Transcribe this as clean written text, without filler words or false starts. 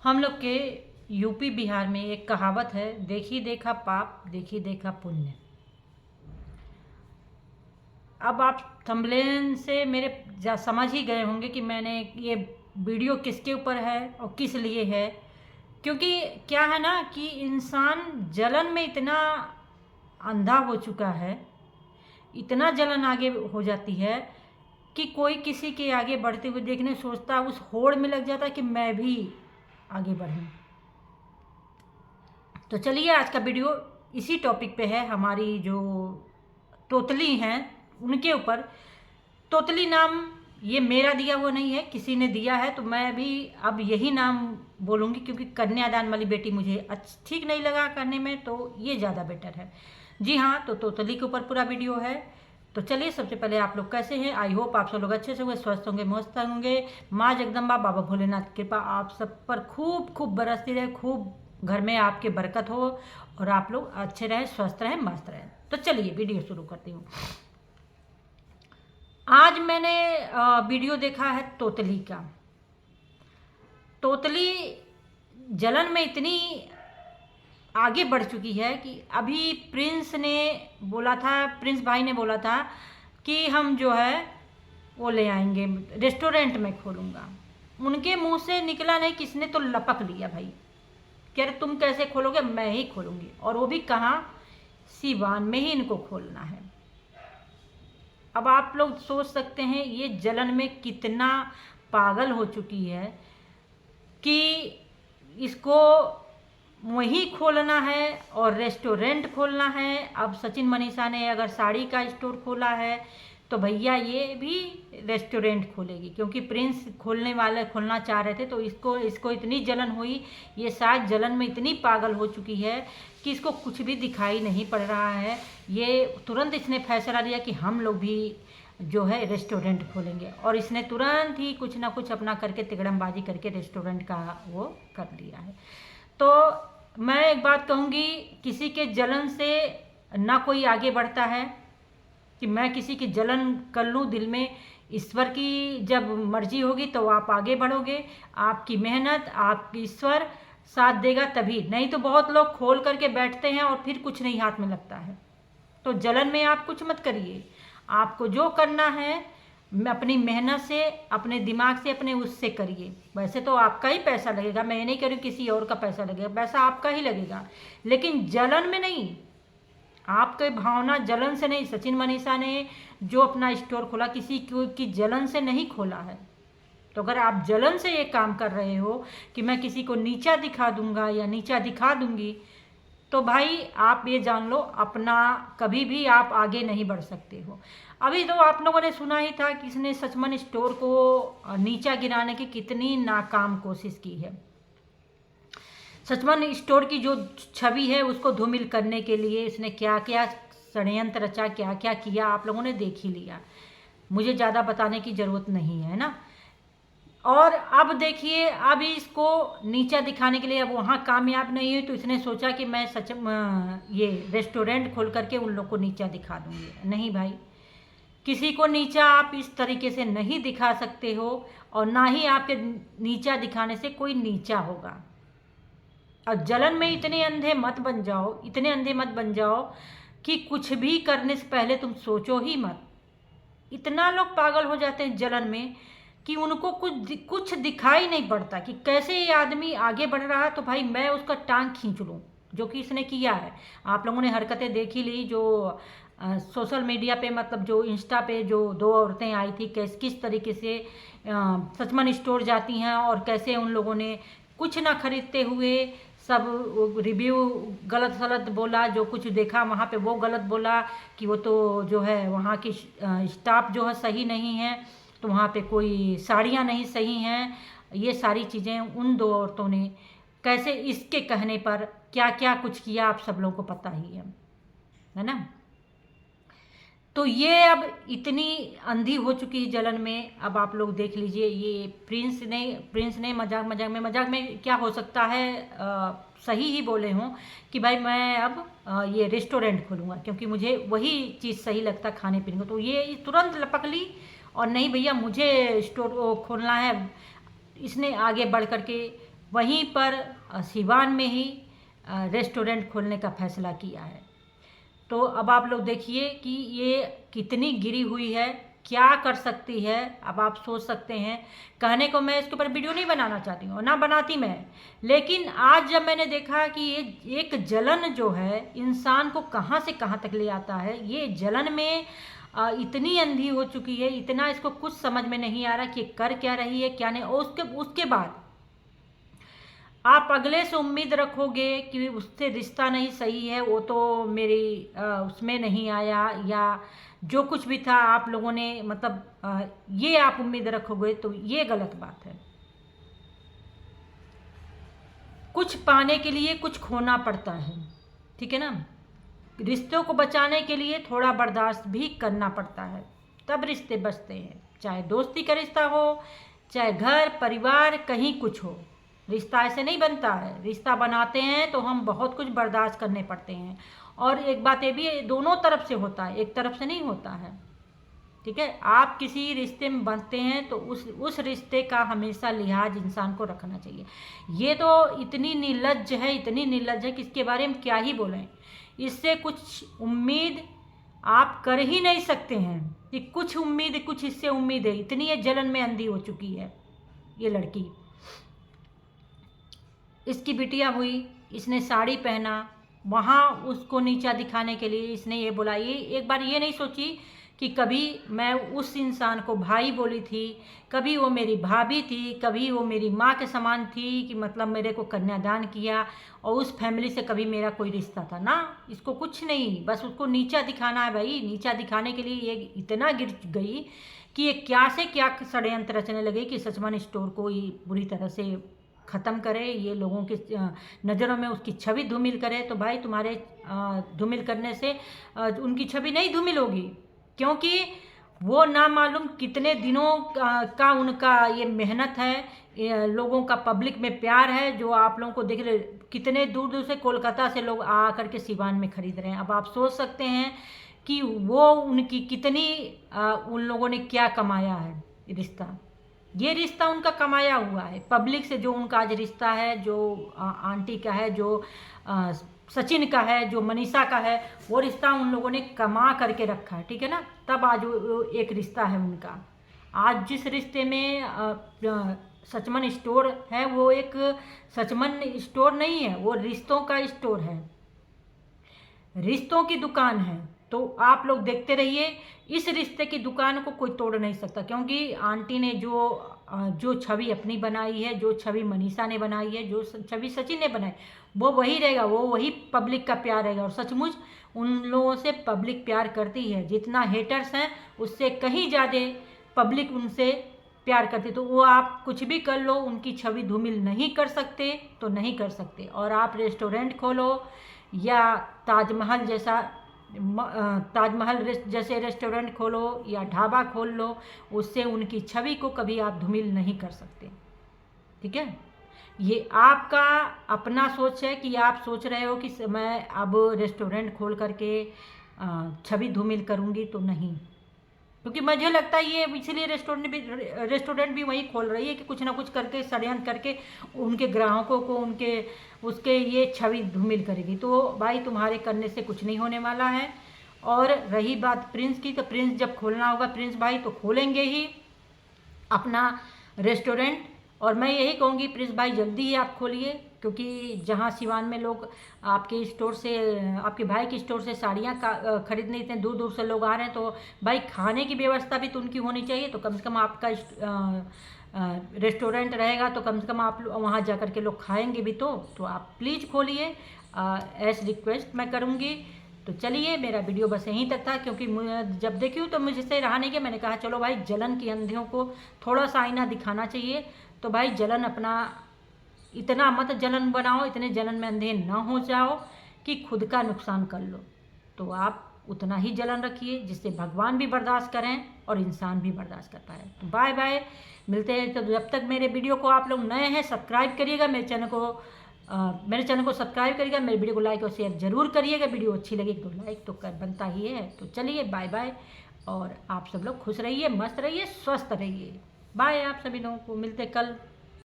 हम लोग के यूपी बिहार में एक कहावत है, देखी देखा पाप देखी देखा पुण्य। अब आप थंबनेल से मेरे समझ ही गए होंगे कि मैंने ये वीडियो किसके ऊपर है और किस लिए है। क्योंकि क्या है ना कि इंसान जलन में इतना अंधा हो चुका है, इतना जलन आगे हो जाती है कि कोई किसी के आगे बढ़ते हुए देखने सोचता, उस होड़ में लग जाता कि मैं भी आगे बढ़ूं। तो चलिए आज का वीडियो इसी टॉपिक पे है। हमारी जो तोतली हैं उनके ऊपर। तोतली नाम ये मेरा दिया हुआ नहीं है, किसी ने दिया है, तो मैं भी अब यही नाम बोलूँगी क्योंकि कन्यादान वाली बेटी मुझे ठीक नहीं लगा करने में, तो ये ज़्यादा बेटर है। जी हाँ, तो तोतली के ऊपर पूरा वीडियो है। तो चलिए, सबसे पहले आप लोग कैसे हैं? आई होप आप सब लोग अच्छे से होंगे, स्वस्थ होंगे, मस्त होंगे। माँ जगदम्बा बाबा भोलेनाथ की कृपा आप सब पर खूब खूब बरसती रहे, खूब घर में आपके बरकत हो और आप लोग अच्छे रहें, स्वस्थ रहें, मस्त रहें। तो चलिए वीडियो शुरू करती हूँ। आज मैंने वीडियो देखा है तोतली का। तोतली जलन में इतनी आगे बढ़ चुकी है कि अभी प्रिंस भाई ने बोला था कि हम जो है वो ले आएंगे, रेस्टोरेंट में खोलूँगा। उनके मुंह से निकला नहीं, किसने तो लपक लिया भाई। कह रहे तुम कैसे खोलोगे, मैं ही खोलूँगी, और वो भी कहाँ, सीवान में ही इनको खोलना है। अब आप लोग सोच सकते हैं ये जलन में कितना पागल हो चुकी है कि इसको वहीं खोलना है और रेस्टोरेंट खोलना है। अब सचिन मनीषा ने अगर साड़ी का स्टोर खोला है तो भैया ये भी रेस्टोरेंट खोलेगी, क्योंकि प्रिंस खोलना चाह रहे थे, तो इसको इतनी जलन हुई। ये शायद जलन में इतनी पागल हो चुकी है कि इसको कुछ भी दिखाई नहीं पड़ रहा है। ये तुरंत इसने फैसला लिया कि हम लोग भी जो है रेस्टोरेंट खोलेंगे, और इसने तुरंत ही कुछ ना कुछ अपना करके तिकड़मबाजी करके रेस्टोरेंट का वो कर लिया है। तो मैं एक बात कहूँगी, किसी के जलन से ना कोई आगे बढ़ता है कि मैं किसी की जलन कर लूँ दिल में। ईश्वर की जब मर्जी होगी तो आप आगे बढ़ोगे, आपकी मेहनत, आपकी ईश्वर साथ देगा तभी। नहीं तो बहुत लोग खोल करके बैठते हैं और फिर कुछ नहीं हाथ में लगता है। तो जलन में आप कुछ मत करिए। आपको जो करना है अपनी मेहनत से, अपने दिमाग से, अपने उससे करिए। वैसे तो आपका ही पैसा लगेगा, मैं ये नहीं कह रही किसी और का पैसा लगेगा, पैसा आपका ही लगेगा, लेकिन जलन में नहीं। आपके भावना जलन से नहीं। सचिन मनीषा ने जो अपना स्टोर खोला किसी की जलन से नहीं खोला है। तो अगर आप जलन से ये काम कर रहे हो कि मैं किसी को नीचा दिखा दूंगा या नीचा दिखा दूंगी, तो भाई आप ये जान लो, अपना कभी भी आप आगे नहीं बढ़ सकते हो। अभी तो आप लोगों ने सुना ही था कि इसने सचमन स्टोर को नीचा गिराने की कितनी नाकाम कोशिश की है। सचमन स्टोर की जो छवि है उसको धूमिल करने के लिए इसने क्या क्या षड्यंत्र रचा, क्या क्या किया, आप लोगों ने देख ही लिया। मुझे ज़्यादा बताने की ज़रूरत नहीं है ना। और अब देखिए, अब इसको नीचा दिखाने के लिए अब वहाँ कामयाब नहीं हुई तो इसने सोचा कि मैं ये रेस्टोरेंट खोल करके उन लोग को नीचा दिखा दूँगी। नहीं भाई, किसी को नीचा आप इस तरीके से नहीं दिखा सकते हो, और ना ही आपके नीचा दिखाने से कोई नीचा होगा। और जलन में इतने अंधे मत बन जाओ, इतने अंधे मत बन जाओ कि कुछ भी करने से पहले तुम सोचो ही मत। इतना लोग पागल हो जाते हैं जलन में कि उनको कुछ दिखाई नहीं पड़ता कि कैसे ये आदमी आगे बढ़ रहा है, तो भाई मैं उसका टांग खींच लूँ, जो कि इसने किया है। आप लोगों ने हरकतें देख ही ली, जो सोशल मीडिया पे, मतलब जो इंस्टा पे जो दो औरतें आई थी, किस तरीके से सचमन स्टोर जाती हैं और कैसे उन लोगों ने कुछ ना खरीदते हुए सब रिव्यू गलत सलत बोला, जो कुछ देखा वहाँ पे वो गलत बोला कि वो तो जो है वहाँ की स्टाफ जो है सही नहीं है, तो वहाँ पे कोई साड़ियाँ नहीं सही हैं। ये सारी चीज़ें उन दो औरतों ने कैसे इसके कहने पर क्या क्या कुछ किया, आप सब लोगों को पता ही है ना। तो ये अब इतनी अंधी हो चुकी है जलन में। अब आप लोग देख लीजिए, ये प्रिंस ने मजाक में क्या हो सकता है, सही ही बोले हों कि भाई मैं अब ये रेस्टोरेंट खोलूँगा क्योंकि मुझे वही चीज़ सही लगता खाने पीने को। तो ये तुरंत लपक ली और नहीं भैया मुझे स्टोर खोलना है। इसने आगे बढ़ करके वहीं पर सिवान में ही रेस्टोरेंट खोलने का फैसला किया है। तो अब आप लोग देखिए कि ये कितनी गिरी हुई है, क्या कर सकती है। अब आप सोच सकते हैं, कहने को मैं इसके ऊपर वीडियो नहीं बनाना चाहती हूँ, ना बनाती मैं, लेकिन आज जब मैंने देखा कि ये एक जलन जो है इंसान को कहाँ से कहाँ तक ले आता है, ये जलन में इतनी अंधी हो चुकी है, इतना इसको कुछ समझ में नहीं आ रहा कि कर क्या रही है क्या नहीं। और उसके बाद आप अगले से उम्मीद रखोगे कि उससे रिश्ता नहीं सही है, वो तो मेरी उसमें नहीं आया, या जो कुछ भी था आप लोगों ने मतलब ये आप उम्मीद रखोगे तो ये गलत बात है। कुछ पाने के लिए कुछ खोना पड़ता है, ठीक है ना। रिश्तों को बचाने के लिए थोड़ा बर्दाश्त भी करना पड़ता है, तब रिश्ते बचते हैं। चाहे दोस्ती का रिश्ता हो, चाहे घर परिवार कहीं कुछ हो, रिश्ता ऐसे नहीं बनता है। रिश्ता बनाते हैं तो हम बहुत कुछ बर्दाश्त करने पड़ते हैं। और एक बात ये भी दोनों तरफ से होता है, एक तरफ से नहीं होता है, ठीक है। आप किसी रिश्ते में बनते हैं तो उस रिश्ते का हमेशा लिहाज इंसान को रखना चाहिए। ये तो इतनी निर्लज्ज है, इतनी निर्लज्ज है कि इसके बारे में क्या ही बोलें। इससे कुछ उम्मीद आप कर ही नहीं सकते हैं कि कुछ उम्मीद, कुछ इससे उम्मीद है। इतनी ये जलन में अंधी हो चुकी है ये लड़की। इसकी बिटिया हुई, इसने साड़ी पहना, वहाँ उसको नीचा दिखाने के लिए इसने ये बोला। ये एक बार ये नहीं सोची कि कभी मैं उस इंसान को भाई बोली थी, कभी वो मेरी भाभी थी, कभी वो मेरी माँ के समान थी, कि मतलब मेरे को कन्यादान किया और उस फैमिली से कभी मेरा कोई रिश्ता था ना। इसको कुछ नहीं, बस उसको नीचा दिखाना है भाई। नीचा दिखाने के लिए ये इतना गिर गई कि ये क्या से क्या षड्यंत्र रचने लगे कि सचमन स्टोर को ये बुरी तरह से ख़त्म करे, ये लोगों की नज़रों में उसकी छवि धूमिल करे। तो भाई तुम्हारे धूमिल करने से उनकी छवि नहीं धूमिल होगी, क्योंकि वो ना मालूम कितने दिनों का उनका ये मेहनत है, लोगों का पब्लिक में प्यार है, जो आप लोगों को देख रहे। कितने दूर दूर से कोलकाता से लोग आ करके सिवान में खरीद रहे हैं। अब आप सोच सकते हैं कि वो उनकी कितनी उन लोगों ने क्या कमाया है। रिश्ता, ये रिश्ता उनका कमाया हुआ है पब्लिक से। जो उनका आज रिश्ता है, जो आंटी का है, जो सचिन का है, जो मनीषा का है, वो रिश्ता उन लोगों ने कमा करके रखा है, ठीक है ना। तब आज वो एक रिश्ता है उनका। आज जिस रिश्ते में सचमन स्टोर है, वो एक सचमन स्टोर नहीं है, वो रिश्तों का स्टोर है, रिश्तों की दुकान है। तो आप लोग देखते रहिए, इस रिश्ते की दुकान को कोई तोड़ नहीं सकता, क्योंकि आंटी ने जो छवि अपनी बनाई है, जो छवि मनीषा ने बनाई है, जो छवि सचिन ने बनाई, वो वही रहेगा, वो वही पब्लिक का प्यार रहेगा। और सचमुच उन लोगों से पब्लिक प्यार करती है। जितना हेटर्स हैं उससे कहीं ज़्यादा पब्लिक उनसे प्यार करती। तो वो आप कुछ भी कर लो, उनकी छवि धूमिल नहीं कर सकते, तो नहीं कर सकते। और आप रेस्टोरेंट खोलो या ताजमहल जैसे रेस्टोरेंट खोलो या ढाबा खोल लो, उससे उनकी छवि को कभी आप धूमिल नहीं कर सकते, ठीक है। ये आपका अपना सोच है कि आप सोच रहे हो कि मैं अब रेस्टोरेंट खोल करके छवि धूमिल करूँगी, तो नहीं। क्योंकि मुझे लगता है ये इसलिए रेस्टोरेंट भी वही खोल रही है कि कुछ ना कुछ करके षड्यंत्र करके उनके ग्राहकों को उसके ये छवि धूमिल करेगी। तो भाई तुम्हारे करने से कुछ नहीं होने वाला है। और रही बात प्रिंस की, तो प्रिंस जब खोलना होगा प्रिंस भाई तो खोलेंगे ही अपना रेस्टोरेंट। और मैं यही कहूँगी प्रिंस भाई जल्दी ही आप खोलिए, क्योंकि जहाँ सिवान में लोग आपके स्टोर से, आपके भाई के स्टोर से साड़ियाँ खरीदने इतने दूर दूर से लोग आ रहे हैं, तो भाई खाने की व्यवस्था भी तो उनकी होनी चाहिए। तो कम से कम आपका रेस्टोरेंट रहेगा तो कम से कम आप वहाँ जा कर के लोग खाएंगे भी। तो आप प्लीज़ खोलिए, एज रिक्वेस्ट मैं करूँगी। तो चलिए, मेरा वीडियो बस यहीं तक था, क्योंकि जब देखी हूँ तो मुझसे रहा नहीं कि मैंने कहा चलो भाई जलन की अंधियों को थोड़ा सा आईना दिखाना चाहिए। तो भाई जलन अपना इतना मत जलन बनाओ, इतने जलन में अंधे ना हो जाओ कि खुद का नुकसान कर लो। तो आप उतना ही जलन रखिए जिससे भगवान भी बर्दाश्त करें और इंसान भी बर्दाश्त कर पाए। तो बाय बाय, मिलते हैं। तो जब तक मेरे वीडियो को आप लोग नए हैं सब्सक्राइब करिएगा, मेरे चैनल को सब्सक्राइब करिएगा, मेरे वीडियो को लाइक और शेयर जरूर करिएगा। वीडियो अच्छी लगी तो लाइक तो बनता ही है। तो चलिए बाय बाय, और आप सब लोग खुश रहिए, मस्त रहिए, स्वस्थ रहिए। बाय, आप सभी लोगों को मिलते कल।